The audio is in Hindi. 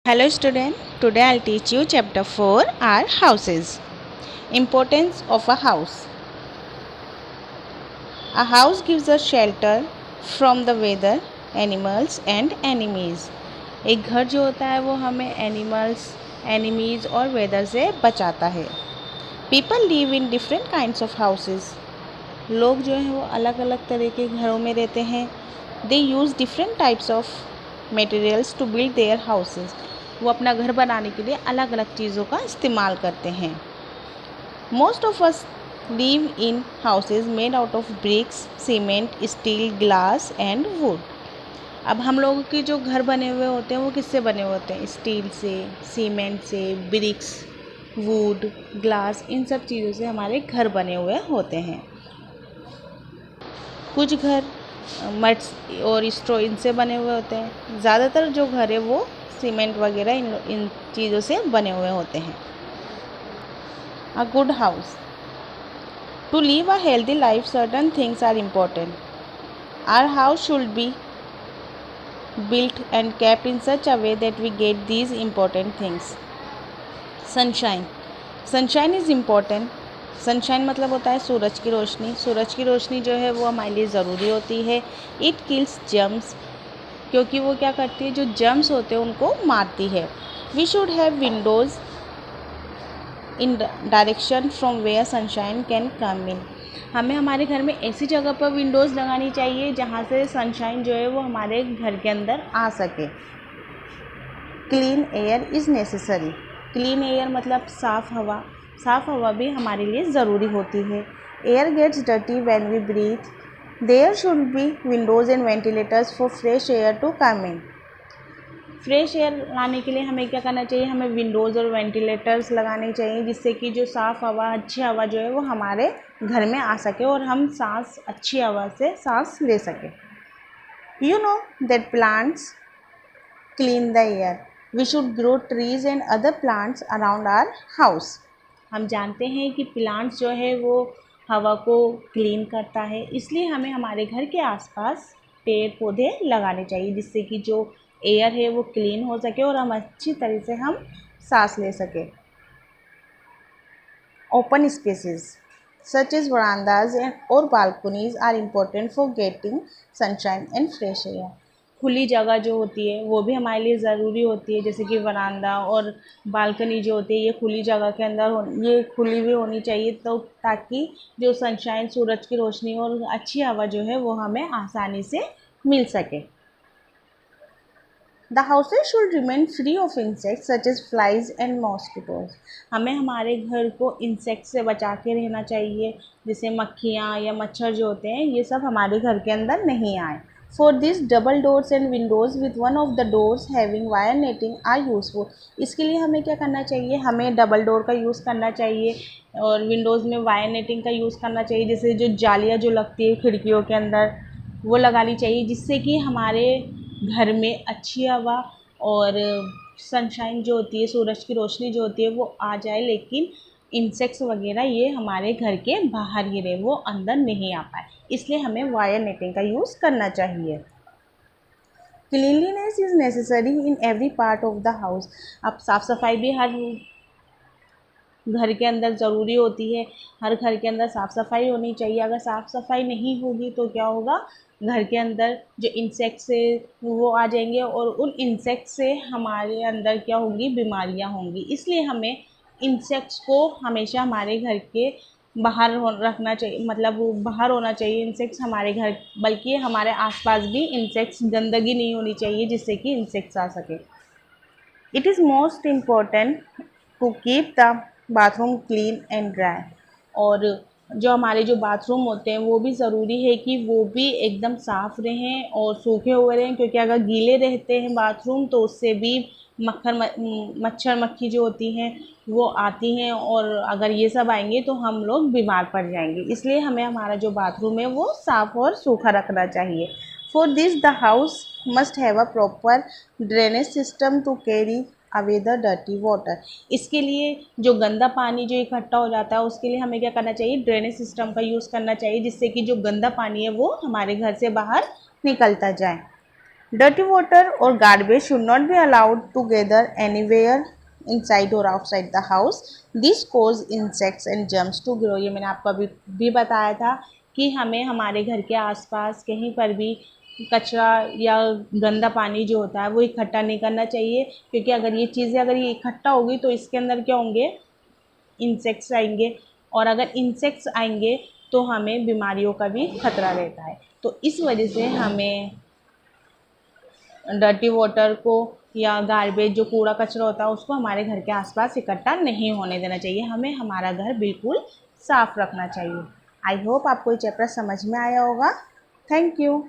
Hello student, today I'll teach you chapter 4 are houses. Importance of a house. A house gives us shelter from the weather, animals and enemies. एक घर जो होता है वो हमें एनिमीज़ और वेदर से बचाता है. People live in different kinds of houses. लोग जो हैं वो अलग अलग तरह के घरों में रहते हैं. They use different types of materials to build their houses. वो अपना घर बनाने के लिए अलग अलग चीज़ों का इस्तेमाल करते हैं. Most of us live in houses made out of bricks, cement, steel, glass and wood. अब हम लोगों के जो घर बने हुए होते हैं वो किससे बने हुए होते हैं? स्टील से, सीमेंट से, ब्रिक्स, वुड, ग्लास, इन सब चीज़ों से हमारे घर बने हुए होते हैं. कुछ घर मट्स और स्ट्रॉ इनसे बने हुए होते हैं. ज़्यादातर जो घर है वो सीमेंट वगैरह इन चीज़ों से बने हुए होते हैं. A good house. To live a healthy life, certain things are important. Our house should be built and kept in such a way that we get these important things. Sunshine. Sunshine is important. Sunshine मतलब होता है सूरज की रोशनी. सूरज की रोशनी जो है वो हमारे लिए ज़रूरी होती है. इट किल्स जर्म्स, क्योंकि वो क्या करती है, जो जर्म्स होते हैं उनको मारती है. We should have windows in direction from where sunshine can come in. हमें हमारे घर में ऐसी जगह पर विंडोज़ लगानी चाहिए जहाँ से सनशाइन जो है वो हमारे घर के अंदर आ सके. Clean air is necessary. Clean air मतलब साफ़ हवा. साफ़ हवा भी हमारे लिए ज़रूरी होती है. Air gets dirty when we breathe. There should be windows and ventilators for fresh air to come in. Fresh air लाने के लिए हमें क्या करना चाहिए? हमें विंडोज़ और वेंटिलेटर्स लगाने चाहिए जिससे कि जो साफ़ हवा, अच्छी हवा जो है वो हमारे घर में आ सके और हम अच्छी हवा से सांस ले सकें. You know that plants clean the air. We should grow trees and other plants around our house. हम जानते हैं कि प्लांट्स जो है वो हवा को क्लीन करता है, इसलिए हमें हमारे घर के आसपास पेड़ पौधे लगाने चाहिए जिससे कि जो एयर है वो क्लीन हो सके और हम अच्छी तरह से हम सांस ले सकें. Open spaces such as verandas or balconies are important for getting sunshine and fresh air. खुली जगह जो होती है वो भी हमारे लिए ज़रूरी होती है, जैसे कि वरांदा और बालकनी जो होती है ये खुली जगह के अंदर ये खुली हुई होनी चाहिए, तो ताकि जो सनशाइन, सूरज की रोशनी और अच्छी हवा जो है वो हमें आसानी से मिल सके. The houses should remain free of insects such as flies and mosquitoes. हमें हमारे घर को इंसेक्ट से बचा के रहना चाहिए, जैसे मक्खियाँ या मच्छर जो होते हैं ये सब हमारे घर के अंदर नहीं आए. For this, double doors and windows with one of the doors having wire netting are useful. इसके लिए हमें क्या करना चाहिए? हमें डबल डोर का यूज़ करना चाहिए और विंडोज़ में वायर नेटिंग का यूज़ करना चाहिए, जैसे जो जालियाँ जो लगती है खिड़कियों के अंदर वो लगानी चाहिए जिससे कि हमारे घर में अच्छी हवा और सनशाइन जो होती है, सूरज की रोशनी जो होती है वो आ जाए, लेकिन इंसेक्ट्स वगैरह ये हमारे घर के बाहर ही रहे, वो अंदर नहीं आ पाए. इसलिए हमें वायर नेटिंग का यूज़ करना चाहिए. Cleanliness is necessary in every part of the house. अब साफ़ सफाई भी हर घर के अंदर ज़रूरी होती है. हर घर के अंदर साफ़ सफाई होनी चाहिए. अगर साफ़ सफाई नहीं होगी तो क्या होगा? घर के अंदर जो इंसेक्ट्स है वो आ जाएंगे और उन इंसेक्ट्स से हमारे अंदर क्या होंगी? बीमारियां होंगी. इसलिए हमें इंसेक्ट्स को हमेशा हमारे घर के बाहर रखना चाहिए, मतलब बाहर होना चाहिए इंसेक्ट्स हमारे घर, बल्कि हमारे आसपास भी इंसेक्ट्स, गंदगी नहीं होनी चाहिए जिससे कि इंसेक्ट्स आ सके. It is most important to keep the bathroom clean and dry. और जो हमारे जो बाथरूम होते हैं वो भी ज़रूरी है कि वो भी एकदम साफ़ रहें और सूखे हुए रहें, क्योंकि अगर गीले रहते हैं बाथरूम तो उससे भी मच्छर मक्खी जो होती हैं वो आती हैं और अगर ये सब आएंगे तो हम लोग बीमार पड़ जाएंगे. इसलिए हमें हमारा जो बाथरूम है वो साफ़ और सूखा रखना चाहिए. For this the house must have a proper drainage system to carry away the dirty water. इसके लिए जो गंदा पानी जो इकट्ठा हो जाता है उसके लिए हमें क्या करना चाहिए? ड्रेनेज सिस्टम का यूज़ करना चाहिए जिससे कि जो गंदा पानी है वो हमारे घर से बाहर निकलता जाए. Dirty water or garbage should not be allowed to gather anywhere inside or outside the house. This cause insects and germs to grow. ये मैंने आपको अभी भी बताया था कि हमें हमारे घर के आसपास कहीं पर भी कचरा या गंदा पानी जो होता है वो इकट्ठा नहीं करना चाहिए, क्योंकि अगर ये चीज़ें अगर ये इकट्ठा होगी तो इसके अंदर क्या होंगे, इंसेक्ट्स आएंगे, और अगर इंसेक्ट्स आएंगे तो हमें बीमारियों का भी खतरा रहता है। तो इस वजह से हमें डर्टी वाटर को या गार्बेज जो कूड़ा कचरा होता है उसको हमारे घर के आसपास इकट्ठा नहीं होने देना चाहिए। हमें हमारा घर बिल्कुल साफ़ रखना चाहिए। आई होप आपको ये चैप्टर समझ में आया होगा। Thank you.